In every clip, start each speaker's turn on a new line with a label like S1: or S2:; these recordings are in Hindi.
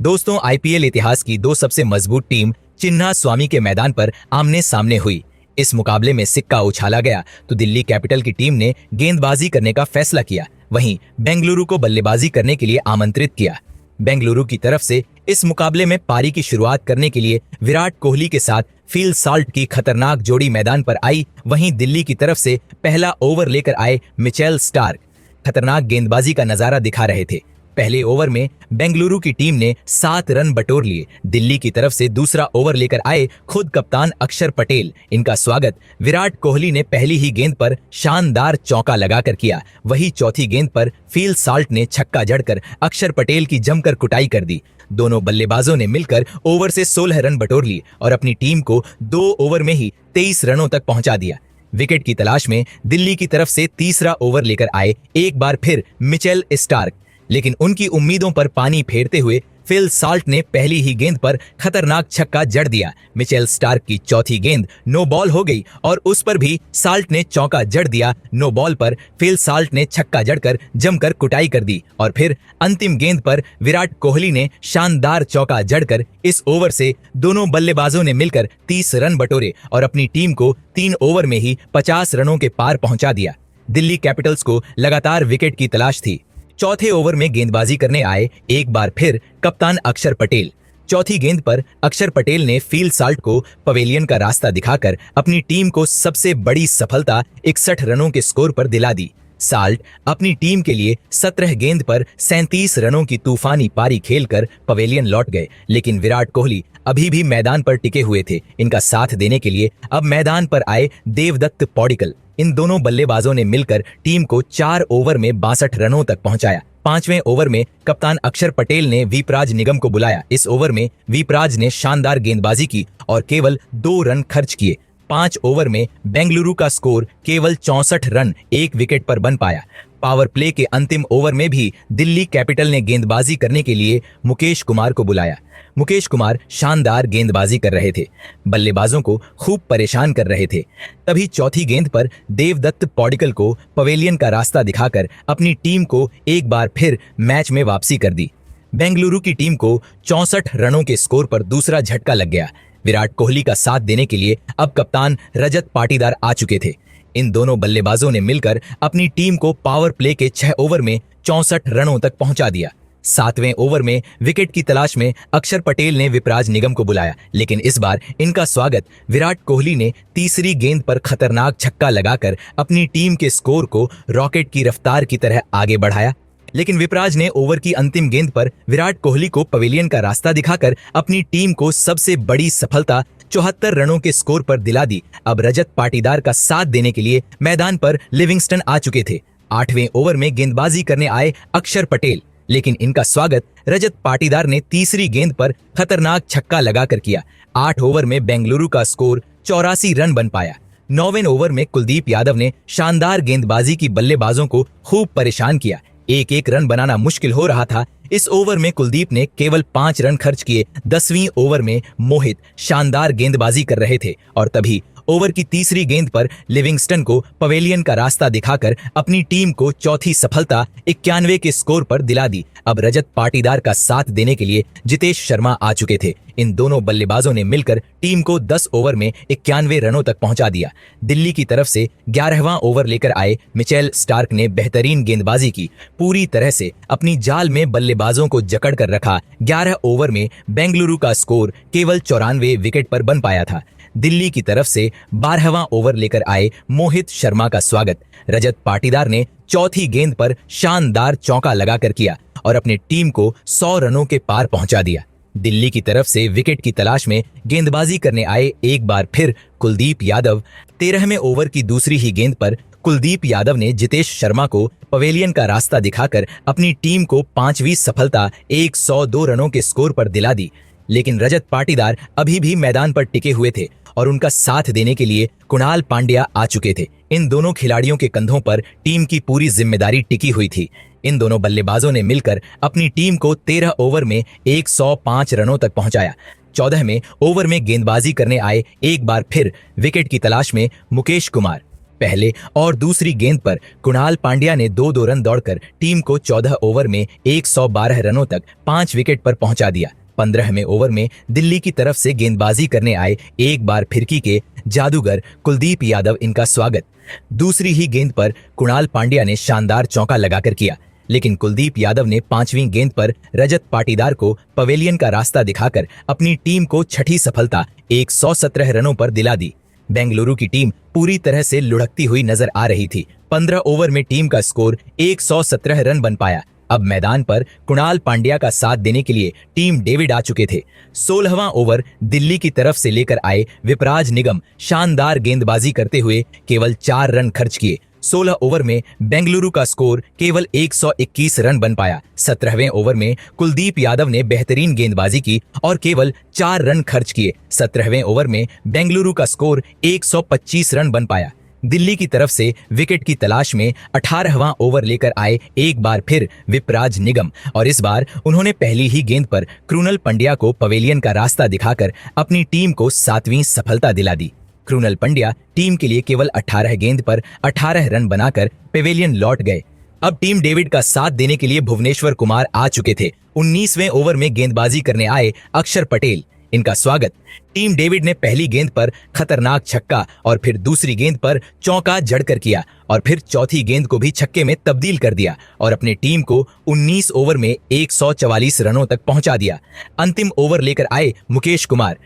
S1: दोस्तों, आईपीएल इतिहास की दो सबसे मजबूत टीम चिन्ना स्वामी के मैदान पर आमने सामने हुई। इस मुकाबले में सिक्का उछाला गया तो दिल्ली कैपिटल की टीम ने गेंदबाजी करने का फैसला किया, वहीं बेंगलुरु को बल्लेबाजी करने के लिए आमंत्रित किया। बेंगलुरु की तरफ से इस मुकाबले में पारी की शुरुआत करने के लिए विराट कोहली के साथ फिल साल्ट की खतरनाक जोड़ी मैदान पर आई। वहीं दिल्ली की तरफ से पहला ओवर लेकर आए मिचेल स्टार्क खतरनाक गेंदबाजी का नजारा दिखा रहे थे। पहले ओवर में बेंगलुरु की टीम ने 7 रन बटोर लिए। दिल्ली की तरफ से दूसरा ओवर लेकर आए खुद कप्तान अक्षर पटेल। इनका स्वागत विराट कोहली ने पहली ही गेंद पर शानदार चौका लगाकर किया। वही चौथी गेंद पर फिल साल्ट ने छक्का जड़कर अक्षर पटेल की जमकर कुटाई कर दी। दोनों बल्लेबाजों ने मिलकर ओवर से 16 रन बटोर लिए और अपनी टीम को 2 ओवर में ही 23 रनों तक पहुंचा दिया। विकेट की तलाश में दिल्ली की तरफ से तीसरा ओवर लेकर आए एक बार फिर मिचेल स्टार्क, लेकिन उनकी उम्मीदों पर पानी फेरते हुए फिल साल्ट ने पहली ही गेंद पर खतरनाक छक्का जड़ दिया। मिचेल स्टार्क की चौथी गेंद नो बॉल हो गई और उस पर भी साल्ट ने चौका जड़ दिया। नो बॉल पर फिल साल्ट ने छक्का जड़कर जमकर कुटाई कर दी और फिर अंतिम गेंद पर विराट कोहली ने शानदार चौका जड़कर इस ओवर से दोनों बल्लेबाजों ने मिलकर 30 रन बटोरे और अपनी टीम को 3 ओवर में ही 50 रनों के पार पहुंचा दिया। दिल्ली कैपिटल्स को लगातार विकेट की तलाश थी। चौथे ओवर में गेंदबाजी करने आए एक बार फिर कप्तान अक्षर पटेल। चौथी गेंद पर अक्षर पटेल ने फिल साल्ट को पवेलियन का रास्ता दिखाकर अपनी टीम को सबसे बड़ी सफलता 61 रनों के स्कोर पर दिला दी। साल्ट अपनी टीम के लिए 17 गेंद पर 37 रनों की तूफानी पारी खेलकर पवेलियन लौट गए, लेकिन विराट कोहली अभी भी मैदान पर टिके हुए थे। इनका साथ देने के लिए अब मैदान पर आए देवदत्त पौडिकल। इन दोनों बल्लेबाजों ने मिलकर टीम को 4 ओवर में 62 रनों तक पहुंचाया। 5वें ओवर में कप्तान अक्षर पटेल ने वीपराज निगम को बुलाया। इस ओवर में वीपराज ने शानदार गेंदबाजी की और केवल 2 रन खर्च किए। 5 ओवर में बेंगलुरु का स्कोर केवल 64 रन 1 विकेट पर बन पाया। पावर प्ले के अंतिम ओवर में भी दिल्ली कैपिटल ने गेंदबाजी करने के लिए मुकेश कुमार को बुलाया। मुकेश कुमार शानदार गेंदबाजी कर रहे थे, बल्लेबाजों को खूब परेशान कर रहे थे। तभी चौथी गेंद पर देवदत्त पौडिकल को पवेलियन का रास्ता दिखाकर अपनी टीम को एक बार फिर मैच में वापसी कर दी। बेंगलुरु की टीम को 64 रनों के स्कोर पर दूसरा झटका लग गया। विराट कोहली का साथ देने के लिए अब कप्तान रजत पाटीदार आ चुके थे। इन दोनों बल्लेबाजों ने मिलकर अपनी टीम को पावर प्ले के 6 ओवर में 64 रनों तक पहुंचा दिया। 7वें ओवर में विकेट की तलाश में अक्षर पटेल ने वीपराज निगम को बुलाया, लेकिन इस बार इनका स्वागत विराट कोहली ने तीसरी गेंद पर खतरनाक छक्का लगाकर अपनी टीम के स्कोर को रॉकेट की रफ्तार की तरह आगे बढ़ाया। लेकिन वीपराज ने ओवर की अंतिम गेंद पर विराट कोहली को पवेलियन का रास्ता दिखाकर अपनी टीम को सबसे बड़ी सफलता 74 रनों के स्कोर पर दिला दी। अब रजत पाटीदार का साथ देने के लिए मैदान पर लिविंगस्टन आ चुके थे। 8वें ओवर में गेंदबाजी करने आए अक्षर पटेल, लेकिन इनका स्वागत रजत पाटीदार ने तीसरी गेंद पर खतरनाक छक्का लगाकर किया। 8 ओवर में बेंगलुरु का स्कोर 84 रन बन पाया। 9वें ओवर में कुलदीप यादव ने शानदार गेंदबाजी की बल्लेबाजों को खूब परेशान किया। एक रन बनाना मुश्किल हो रहा था। इस ओवर में कुलदीप ने केवल 5 रन खर्च किए। 10वीं ओवर में मोहित शानदार गेंदबाजी कर रहे थे और तभी ओवर की तीसरी गेंद पर लिविंगस्टन को पवेलियन का रास्ता दिखाकर अपनी टीम को चौथी सफलता 91 के स्कोर पर दिला दी। अब रजत पाटीदार का साथ देने के लिए जितेश शर्मा आ चुके थे। इन दोनों बल्लेबाजों ने मिलकर टीम को 10 ओवर में 91 रनों तक पहुंचा दिया। दिल्ली की तरफ से 11वां ओवर लेकर आए मिचेल स्टार्क ने बेहतरीन गेंदबाजी की, पूरी तरह से अपनी जाल में बल्लेबाजों को जकड़ कर रखा। 11 ओवर में बेंगलुरु का स्कोर केवल 94 विकेट पर बन पाया था। दिल्ली की तरफ से 12वां ओवर लेकर आए मोहित शर्मा का स्वागत रजत पाटीदार ने चौथी गेंद पर शानदार चौका लगाकर किया और अपनी टीम को 100 रनों के पार पहुंचा दिया। दिल्ली की तरफ से विकेट की तलाश में गेंदबाजी करने आए एक बार फिर कुलदीप यादव। 13वें ओवर की दूसरी ही गेंद पर कुलदीप यादव ने जितेश शर्मा को पवेलियन का रास्ता दिखाकर अपनी टीम को 5वीं सफलता 102 रनों के स्कोर पर दिला दी। लेकिन रजत पाटीदार अभी भी मैदान पर टिके हुए थे और उनका साथ देने के लिए कुणाल पांड्या आ चुके थे। इन दोनों खिलाड़ियों के कंधों पर टीम की पूरी जिम्मेदारी टिकी हुई थी। इन दोनों बल्लेबाजों ने मिलकर अपनी टीम को 13 ओवर में 105 रनों तक पहुंचाया। 14वें ओवर में गेंदबाजी करने आए एक बार फिर विकेट की तलाश में मुकेश कुमार। पहले और दूसरी गेंद पर कुणाल पांड्या ने 2-2 रन दौड़कर टीम को 14 ओवर में 112 रनों तक 5 विकेट पर पहुंचा दिया। 15वें ओवर में दिल्ली की तरफ से गेंदबाजी करने आए एक बार फिरकी के जादूगर कुलदीप यादव इनका स्वागत दूसरी ही गेंद पर कुणाल पांड्या ने शानदार चौका लगाकर किया, लेकिन कुलदीप यादव ने 5वीं गेंद पर रजत पाटीदार को पवेलियन का रास्ता दिखाकर अपनी टीम को छठी सफलता 117 रनों पर दिला दी। बेंगलुरु की टीम पूरी तरह से लुढ़कती हुई नजर आ रही थी। 15 ओवर में टीम का स्कोर 117 रन बन पाया। अब मैदान पर कुणाल पांड्या का साथ देने के लिए टीम डेविड आ चुके थे। 16वां ओवर दिल्ली की तरफ से लेकर आए विपराज निगम शानदार गेंदबाजी करते हुए केवल 4 रन खर्च किए। 16 ओवर में बेंगलुरु का स्कोर केवल 121 रन बन पाया। 17वें ओवर में कुलदीप यादव ने बेहतरीन गेंदबाजी की और केवल 4 रन खर्च किए। 17वें ओवर में बेंगलुरु का स्कोर 125 रन बन पाया। दिल्ली की तरफ से विकेट की तलाश में 18वां ओवर लेकर आए एक बार फिर विपराज निगम और इस बार उन्होंने पहली ही गेंद पर क्रूनल पंड्या को पवेलियन का रास्ता दिखाकर अपनी टीम को 7वीं सफलता दिला दी। क्रूनल पंड्या टीम के लिए केवल 18 गेंद पर 18 रन बनाकर पेवेलियन लौट गए। अब टीम डेविड का साथ देने के लिए भुवनेश्वर कुमार आ चुके थे। 19वें ओवर में गेंदबाजी करने आए अक्षर पटेल, इनका स्वागत टीम डेविड ने पहली गेंद पर खतरनाक छक्का और फिर दूसरी गेंद पर चौका जड़कर किया और फिर चौथी गेंद को भी छक्के में तब्दील कर दिया और अपनी टीम को 19 ओवर में 144 रनों तक पहुंचा दिया। अंतिम ओवर लेकर आए मुकेश कुमार,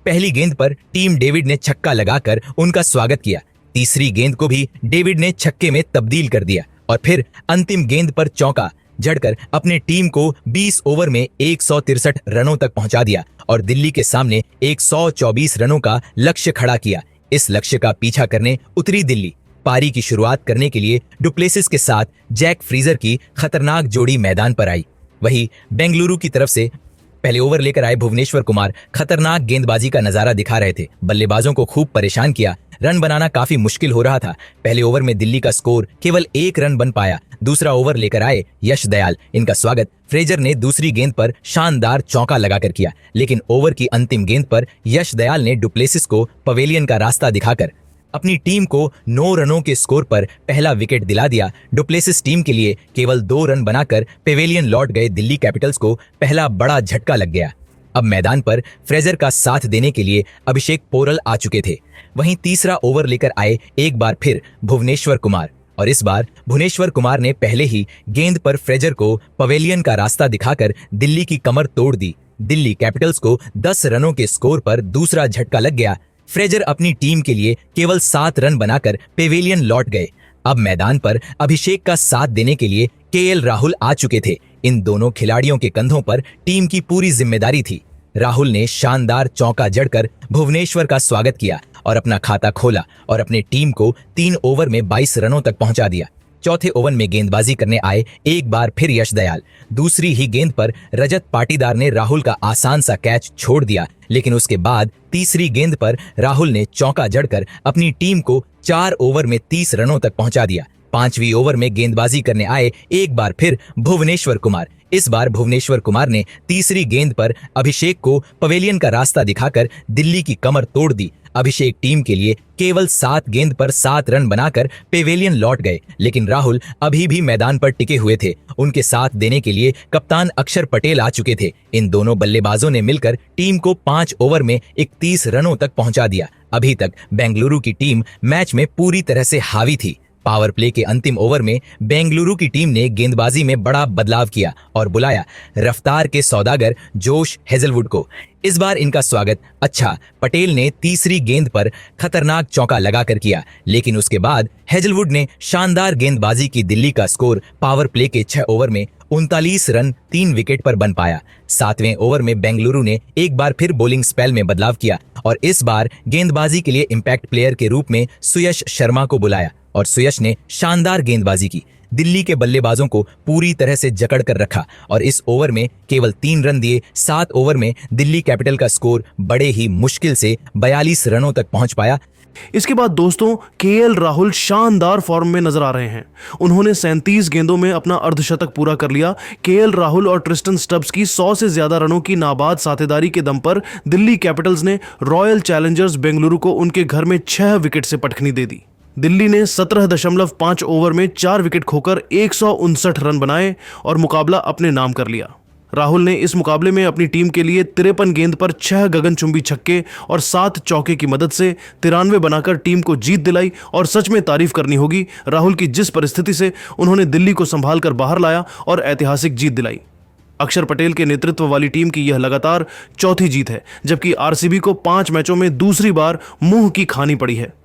S1: पहली गेंद पर टीम डेविड ने छक्का लगाकर उनका स्वागत किया। तीसरी गेंद को भी डेविड ने छक्के में तब्दील कर दिया और फिर अंतिम गेंद पर चौका जड़कर अपने टीम को 20 ओवर में 163 रनों तक पहुंचा दिया और दिल्ली के सामने 124 रनों का लक्ष्य खड़ा किया। इस लक्ष्य का पीछा करने उतरी दिल्ली। पारी की शुरुआत करने के लिए डुप्लेसिस के साथ जैक फ्रीजर की खतरनाक जोड़ी मैदान पर आई। वहीं बेंगलुरु की तरफ से पहले ओवर लेकर आए भुवनेश्वर कुमार खतरनाक गेंदबाजी का नजारा दिखा रहे थे। बल्लेबाजों को खूब परेशान किया। रन बनाना काफी मुश्किल हो रहा था। पहले ओवर में दिल्ली का स्कोर केवल 1 रन बन पाया। दूसरा ओवर लेकर आए यश दयाल, इनका स्वागत फ्रेजर ने दूसरी गेंद पर शानदार चौका लगाकर किया, लेकिन ओवर की अंतिम गेंद पर यश दयाल ने डुप्लेसिस को पवेलियन का रास्ता दिखाकर अपनी टीम को 9 रनों के स्कोर पर पहला विकेट दिला दिया। डुप्लेसिस टीम के लिए केवल 2 रन बनाकर पेवेलियन लौट गए। दिल्ली कैपिटल्स को पहला बड़ा झटका लग गया। अब मैदान पर फ्रेजर का साथ देने के लिए अभिषेक पोरल आ चुके थे। वहीं तीसरा ओवर लेकर आए एक बार फिर भुवनेश्वर कुमार और इस बार भुवनेश्वर कुमार ने पहले ही गेंद पर फ्रेजर को पवेलियन का रास्ता दिखाकर दिल्ली की कमर तोड़ दी। दिल्ली कैपिटल्स को 10 रनों के स्कोर पर दूसरा झटका लग गया। फ्रेजर अपनी टीम के लिए केवल 7 रन बनाकर पेवेलियन लौट गए। अब मैदान पर अभिषेक का साथ देने के लिए केएल राहुल आ चुके थे। इन दोनों खिलाड़ियों के कंधों पर टीम की पूरी जिम्मेदारी थी। राहुल ने शानदार चौका जड़कर भुवनेश्वर का स्वागत किया और अपना खाता खोला और अपनी टीम को 3 ओवर में 22 रनों तक पहुंचा दिया। चौथे ओवर में गेंदबाजी करने आए एक बार फिर यश दयाल। दूसरी ही गेंद पर रजत पाटीदार ने राहुल का आसान सा कैच छोड़ दिया, लेकिन उसके बाद तीसरी गेंद पर राहुल ने चौका जड़कर अपनी टीम को 4 ओवर में 30 रनों तक पहुंचा दिया। 5वीं ओवर में गेंदबाजी करने आए एक बार फिर भुवनेश्वर कुमार। इस बार भुवनेश्वर कुमार ने तीसरी गेंद पर अभिषेक को पवेलियन का रास्ता दिखाकर दिल्ली की कमर तोड़ दी। अभिषेक टीम के लिए केवल 7 गेंद पर 7 रन बनाकर पेवेलियन लौट गए, लेकिन राहुल अभी भी मैदान पर टिके हुए थे। उनके साथ देने के लिए कप्तान अक्षर पटेल आ चुके थे। इन दोनों बल्लेबाजों ने मिलकर टीम को 5 ओवर में 31 रनों तक पहुंचा दिया। अभी तक बेंगलुरु की टीम मैच में पूरी तरह से हावी थी। पावर प्ले के अंतिम ओवर में बेंगलुरु की टीम ने गेंदबाजी में बड़ा बदलाव किया और बुलाया रफ्तार के सौदागर जोश हेजलवुड को। इस बार इनका स्वागत पटेल ने तीसरी गेंद पर खतरनाक चौका लगाकर किया, लेकिन उसके बाद हेजलवुड ने शानदार गेंदबाजी की। दिल्ली का स्कोर पावर प्ले के 6 ओवर में 39 रन 3 विकेट पर बन पाया। 7वें ओवर में बेंगलुरु ने एक बार फिर बॉलिंग स्पेल में बदलाव किया और इस बार गेंदबाजी के लिए इंपैक्ट प्लेयर के रूप में सुयश शर्मा को बुलाया और सुयश ने शानदार गेंदबाजी की। दिल्ली के बल्लेबाजों को पूरी तरह से जकड़ कर रखा और इस ओवर में केवल 3 रन दिए। 7 ओवर में दिल्ली कैपिटल का स्कोर बड़े ही मुश्किल से 42 रनों तक पहुंच पाया।
S2: इसके बाद दोस्तों केएल राहुल शानदार फॉर्म में नजर आ रहे हैं। उन्होंने 37 गेंदों में अपना अर्धशतक पूरा कर लिया। केएल राहुल और ट्रिस्टन स्टब्स की 100 से ज्यादा रनों की नाबाद साझेदारी के दम पर दिल्ली कैपिटल्स ने रॉयल चैलेंजर्स बेंगलुरु को उनके घर में 6 विकेट से पटखनी दे दी। दिल्ली ने 17.5 ओवर में 4 विकेट खोकर 159 रन बनाए और मुकाबला अपने नाम कर लिया। राहुल ने इस मुकाबले में अपनी टीम के लिए 53 गेंद पर 6 गगनचुंबी छक्के और 7 चौके की मदद से 93 बनाकर टीम को जीत दिलाई। और सच में तारीफ करनी होगी राहुल की, जिस परिस्थिति से उन्होंने दिल्ली को संभाल कर बाहर लाया और ऐतिहासिक जीत दिलाई। अक्षर पटेल के नेतृत्व वाली टीम की यह लगातार चौथी जीत है, जबकि आरसीबी को 5 मैचों में दूसरी बार मुंह की खानी पड़ी है।